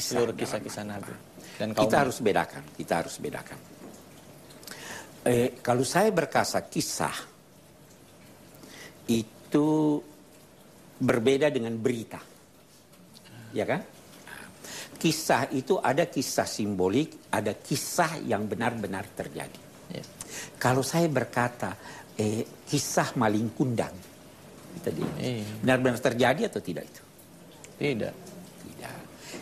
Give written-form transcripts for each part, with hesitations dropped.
seluruh kisah-kisah Nabi. Dan kita harus bedakan. Kalau saya berkata kisah itu berbeda dengan berita, ya kan? Kisah itu ada kisah simbolik, ada kisah yang benar-benar terjadi. Ya. Kalau saya berkata kisah maling kundang, benar-benar terjadi atau tidak itu? Tidak.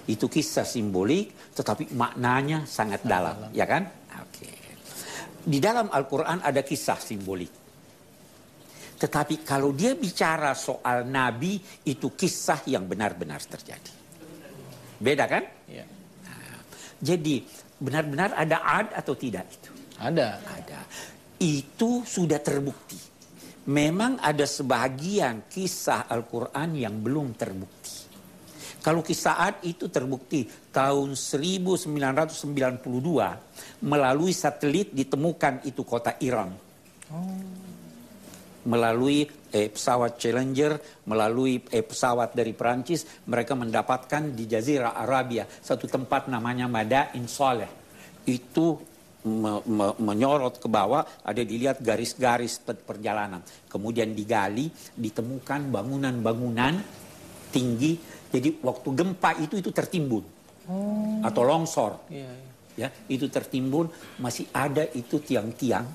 Itu kisah simbolik, tetapi maknanya sangat dalam, ya kan? Oke. Di dalam Al-Quran ada kisah simbolik. Tetapi kalau dia bicara soal Nabi, itu kisah yang benar-benar terjadi. Beda kan? Ya. Nah, jadi benar-benar ada ad atau tidak itu? Ada. Itu sudah terbukti. Memang ada sebagian kisah Al-Quran yang belum terbukti. Kalau kisah Ad itu terbukti tahun 1992 melalui satelit ditemukan itu kota Iran. Melalui pesawat Challenger, melalui pesawat dari Perancis, mereka mendapatkan di Jazirah Arabia satu tempat namanya Madain Saleh. Itu menyorot ke bawah, ada dilihat garis-garis perjalanan. Kemudian digali, ditemukan bangunan-bangunan tinggi. Jadi waktu gempa itu tertimbun atau longsor, ya itu tertimbun, masih ada itu tiang-tiang,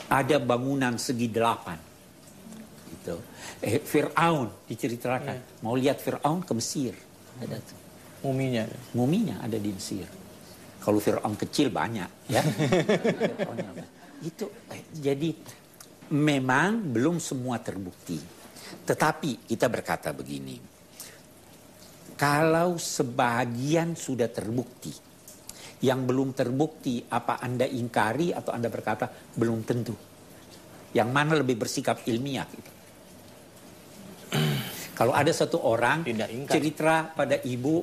ada bangunan segi 8. Itu Fir'aun diceritakan, mau lihat Fir'aun ke Mesir, ada tuh. Muminya ada di Mesir. Kalau Fir'aun kecil banyak, ya. Itu jadi memang belum semua terbukti, tetapi kita berkata begini. Kalau sebagian sudah terbukti, yang belum terbukti apa Anda ingkari atau Anda berkata belum tentu. Yang mana lebih bersikap ilmiah gitu. Kalau ada satu orang cerita pada ibu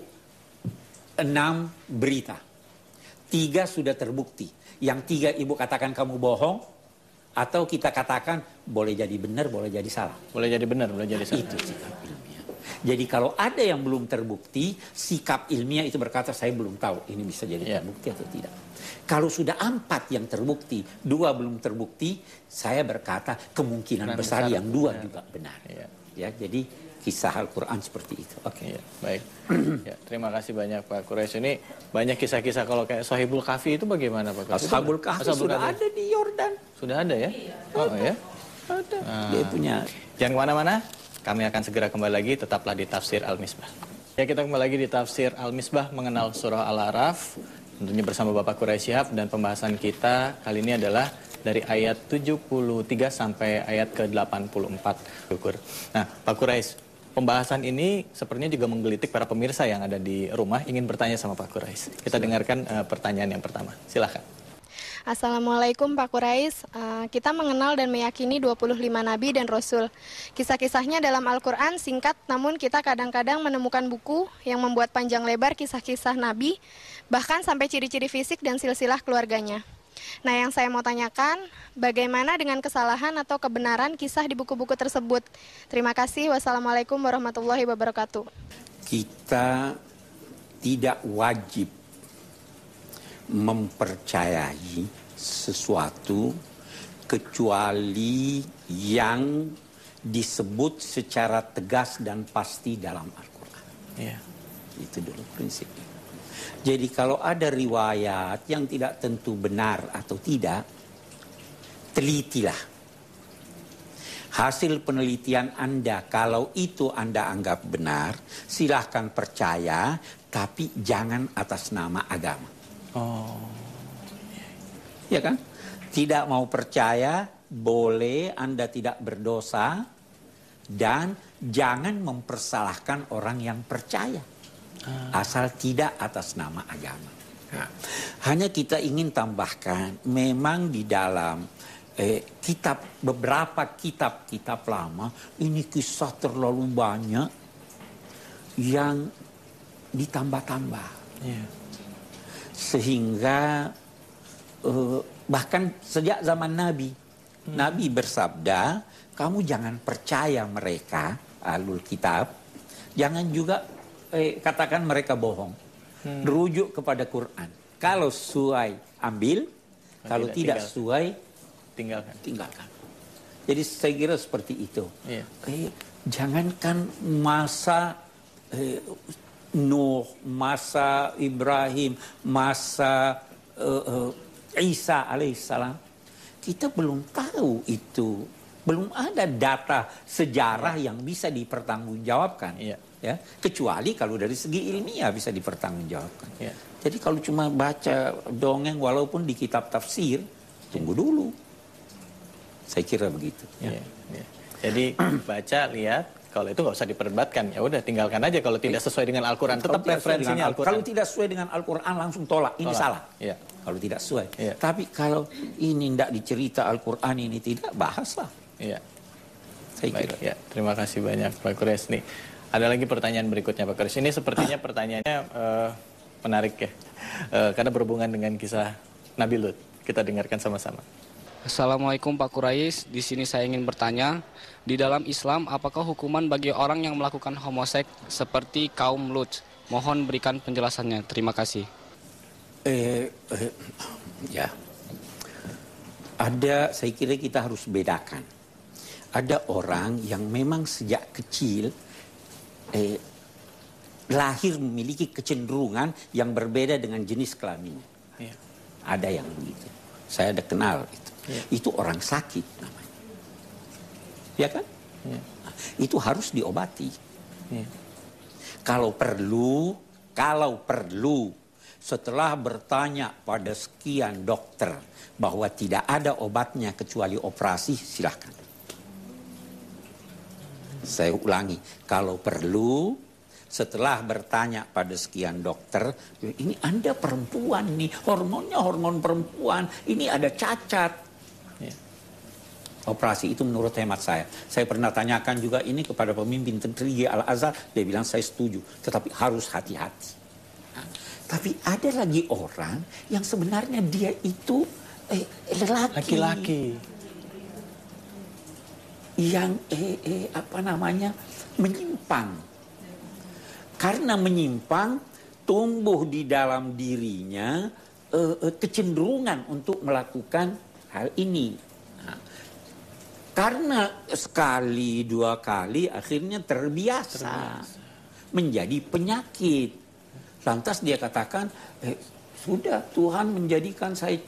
6 berita, 3 sudah terbukti, yang 3 ibu katakan kamu bohong, atau kita katakan boleh jadi benar, boleh jadi salah. Boleh jadi benar, boleh jadi salah. Itu sikap ilmiah. Jadi kalau ada yang belum terbukti, sikap ilmiah itu berkata saya belum tahu ini bisa jadi terbukti atau tidak. Kalau sudah 4 yang terbukti, 2 belum terbukti, saya berkata kemungkinan besar yang 2 juga benar. Ya, jadi kisah Al-Quran seperti itu. Oke. Baik. Terima kasih banyak Pak Quraisy. Ini banyak kisah-kisah kalau kayak Shahibul Kahfi itu bagaimana Pak Quraisy? Ashabul Kahfi sudah ada di Yordan. Sudah ada ya? Ada. Dia punya. Jangan kemana-mana. Kami akan segera kembali lagi, tetaplah di Tafsir Al-Misbah. Ya, kita kembali lagi di Tafsir Al-Misbah mengenal surah Al-A'raf. Tentunya bersama Bapak Quraisy Shihab, dan pembahasan kita kali ini adalah dari ayat 73 sampai ayat ke-84. Nah, Pak Quraisy, pembahasan ini sepertinya juga menggelitik para pemirsa yang ada di rumah ingin bertanya sama Pak Quraisy. Kita dengarkan pertanyaan yang pertama. Silakan. Assalamualaikum Pak Quraisy. Kita mengenal dan meyakini 25 nabi dan rasul. Kisah-kisahnya dalam Al-Quran singkat, namun kita kadang-kadang menemukan buku yang membuat panjang lebar kisah-kisah nabi, bahkan sampai ciri-ciri fisik dan silsilah keluarganya. Nah, yang saya mau tanyakan, bagaimana dengan kesalahan atau kebenaran kisah di buku-buku tersebut? Terima kasih. Wassalamualaikum warahmatullahi wabarakatuh. Kita tidak wajib mempercayai sesuatu kecuali yang disebut secara tegas dan pasti dalam Al-Quran. Itu dulu prinsipnya. Jadi kalau ada riwayat yang tidak tentu benar atau tidak, telitilah. Hasil penelitian Anda, kalau itu Anda anggap benar, silahkan percaya, tapi jangan atas nama agama. Ya kan? Tidak mau percaya, boleh, Anda tidak berdosa, dan jangan mempersalahkan orang yang percaya. Asal tidak atas nama agama. Hanya kita ingin tambahkan, memang di dalam beberapa kitab lama, ini kisah terlalu banyak yang ditambah-tambah. Sehingga bahkan sejak zaman Nabi, Nabi bersabda, kamu jangan percaya mereka, ahlul kitab, jangan juga katakan mereka bohong. Rujuk kepada Quran. Kalau sesuai ambil, kalau tidak sesuai tinggalkan. Jadi saya kira seperti itu. Iya. Jangankan masa Nuh, masa Ibrahim, masa Isa alaihissalam, kita belum tahu itu. Belum ada data sejarah yang bisa dipertanggungjawabkan. Iya. Ya, kecuali kalau dari segi ilmiah bisa dipertanggungjawabkan. Iya. Jadi kalau cuma baca dongeng walaupun di kitab tafsir, tunggu dulu. Saya kira begitu. Iya. Iya. Jadi baca, lihat, kalau itu nggak usah diperdebatkan, ya udah tinggalkan aja kalau tidak sesuai dengan Al-Quran. Tetap referensinya Al-Quran. Kalau tidak sesuai dengan Al-Quran langsung tolak. Ini salah. Iya. Kalau tidak sesuai. Iya. Tapi kalau ini tidak dicerita Al-Quran, ini tidak, bahaslah. Iya. Saya Baik, kira. ya. Terima kasih banyak Pak Kures. Nih, ada lagi pertanyaan berikutnya Pak Kures. Ini sepertinya pertanyaannya menarik ya. Karena berhubungan dengan kisah Nabi Lut. Kita dengarkan sama-sama. Assalamualaikum Pak Kurais, di sini saya ingin bertanya, di dalam Islam apakah hukuman bagi orang yang melakukan homoseks seperti kaum Lut? Mohon berikan penjelasannya. Terima kasih. Ya. Saya kira kita harus bedakan. Ada orang yang memang sejak kecil lahir memiliki kecenderungan yang berbeda dengan jenis kelaminnya. Iya. Ada yang begitu. Saya ada kenal itu. Iya. Itu orang sakit namanya. Ya kan? Iya. Itu harus diobati. Iya. Kalau perlu, setelah bertanya pada sekian dokter bahwa tidak ada obatnya kecuali operasi, silakan. Saya ulangi, kalau perlu, setelah bertanya pada sekian dokter, ini Anda perempuan nih, hormonnya hormon perempuan, ini ada cacat. Ya. Operasi itu menurut hemat saya. Saya pernah tanyakan juga ini kepada pemimpin Tinggi Al-Azhar, dia bilang saya setuju, tetapi harus hati-hati. Nah, tapi ada lagi orang yang sebenarnya dia itu Laki-laki. Yang menyimpang. Karena menyimpang, tumbuh di dalam dirinya kecenderungan untuk melakukan hal ini. Nah, karena sekali, dua kali, akhirnya terbiasa. Menjadi penyakit. Lantas dia katakan, sudah Tuhan menjadikan saya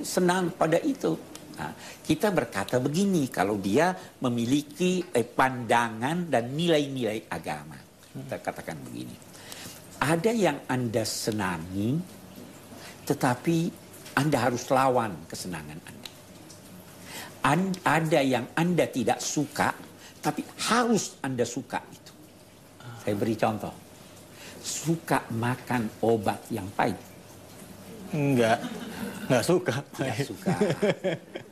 senang pada itu. Nah, kita berkata begini, kalau dia memiliki pandangan dan nilai-nilai agama. Kita katakan begini, ada yang Anda senangi, tetapi Anda harus lawan kesenangan Anda. Ada yang Anda tidak suka, tapi harus Anda suka itu. Saya beri contoh, suka makan obat yang pahit. Enggak suka. Tidak suka.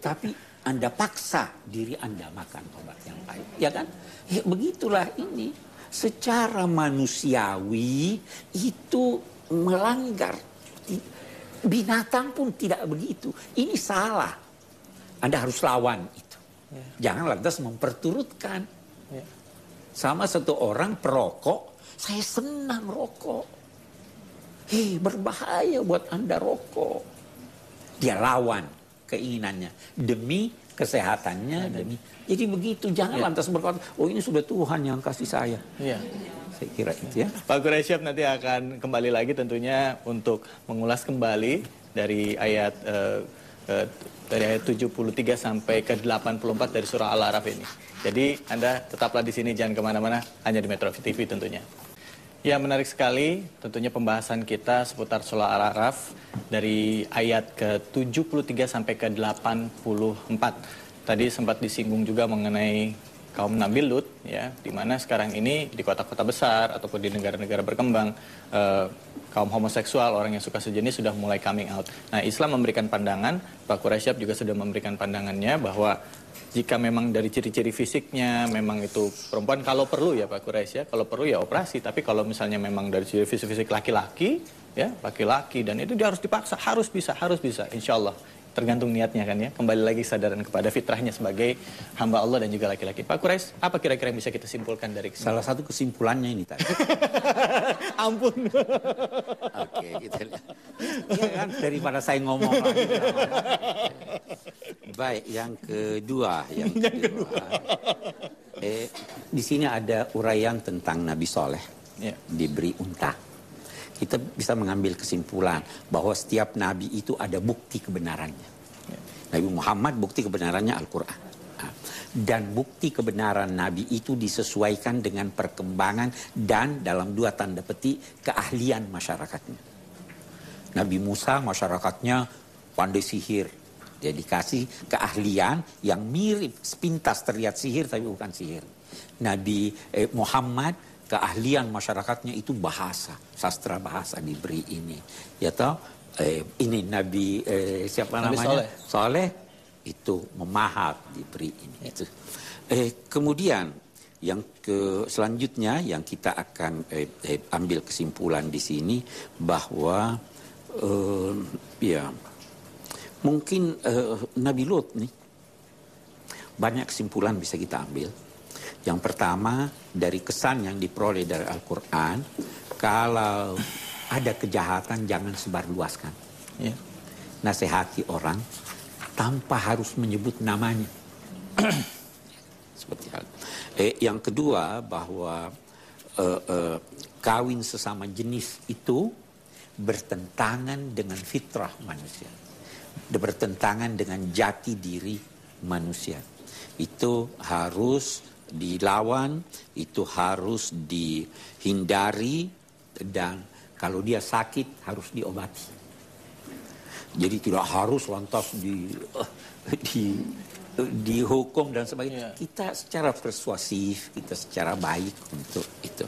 Tapi Anda paksa diri Anda makan obat yang pahit. Ya kan? Ya, begitulah ini. Secara manusiawi itu melanggar. Binatang pun tidak begitu. Ini salah. Anda harus lawan itu. Jangan lantas memperturutkan. Sama satu orang perokok, saya senang rokok. Berbahaya buat Anda rokok. Dia lawan keinginannya demi kesehatannya, jadi begitu. Jangan lantas berkata, oh ini sudah Tuhan yang kasih saya. Iya. Saya kira itu ya. Pak Quraisyab nanti akan kembali lagi tentunya untuk mengulas kembali dari ayat 73 sampai ke 84 dari surah Al-A'raf ini. Jadi Anda tetaplah di sini, jangan kemana-mana, hanya di Metro TV tentunya. Ya, menarik sekali tentunya pembahasan kita seputar surah Al-A'raf dari ayat ke-73 sampai ke 84. Tadi sempat disinggung juga mengenai kaum Nabi Lut, ya, di mana sekarang ini di kota-kota besar ataupun di negara-negara berkembang, kaum homoseksual, orang yang suka sejenis sudah mulai coming out. Nah, Islam memberikan pandangan, Pak Quraisyab juga sudah memberikan pandangannya bahwa jika memang dari ciri-ciri fisiknya memang itu perempuan, kalau perlu ya Pak Quraisyab, kalau perlu ya operasi. Tapi kalau misalnya memang dari ciri fisik laki-laki, ya laki-laki, dan itu dia harus dipaksa, harus bisa, insya Allah. Tergantung niatnya kan ya. Kembali lagi kesadaran kepada fitrahnya sebagai hamba Allah dan juga laki-laki. Pak Quraisyab, apa kira-kira yang bisa kita simpulkan dari kesini? Salah satu kesimpulannya ini tadi. Ampun. Oke, kita lihat. Ya kan, daripada saya ngomong lagi. Baik, yang kedua. Di sini ada uraian tentang Nabi Soleh. Ya. Diberi unta. Kita bisa mengambil kesimpulan bahwa setiap nabi itu ada bukti kebenarannya. Ya. Nabi Muhammad bukti kebenarannya Al-Quran. Dan bukti kebenaran nabi itu disesuaikan dengan perkembangan dan dalam 2 tanda petik keahlian masyarakatnya. Nabi Musa masyarakatnya pandai sihir. Dia dikasih keahlian yang mirip, sepintas terlihat sihir tapi bukan sihir. Nabi Muhammad keahlian masyarakatnya itu bahasa, sastra bahasa diberi ini. Ya toh, ini Nabi siapa Nabi namanya? Soleh itu memahak diberi ini. Itu. Kemudian yang selanjutnya yang kita akan ambil kesimpulan di sini bahwa ya mungkin Nabi Lut nih banyak kesimpulan bisa kita ambil. Yang pertama dari kesan yang diperoleh dari Al-Quran, kalau ada kejahatan jangan sebarluaskan. Ya. Nasihati orang tanpa harus menyebut namanya. Seperti hal. Yang kedua bahwa kawin sesama jenis itu bertentangan dengan fitrah manusia, bertentangan dengan jati diri manusia. Itu harus dilawan, itu harus dihindari, dan kalau dia sakit harus diobati. Jadi tidak harus lantas dihukum dan sebagainya. Kita secara persuasif, kita secara baik untuk itu.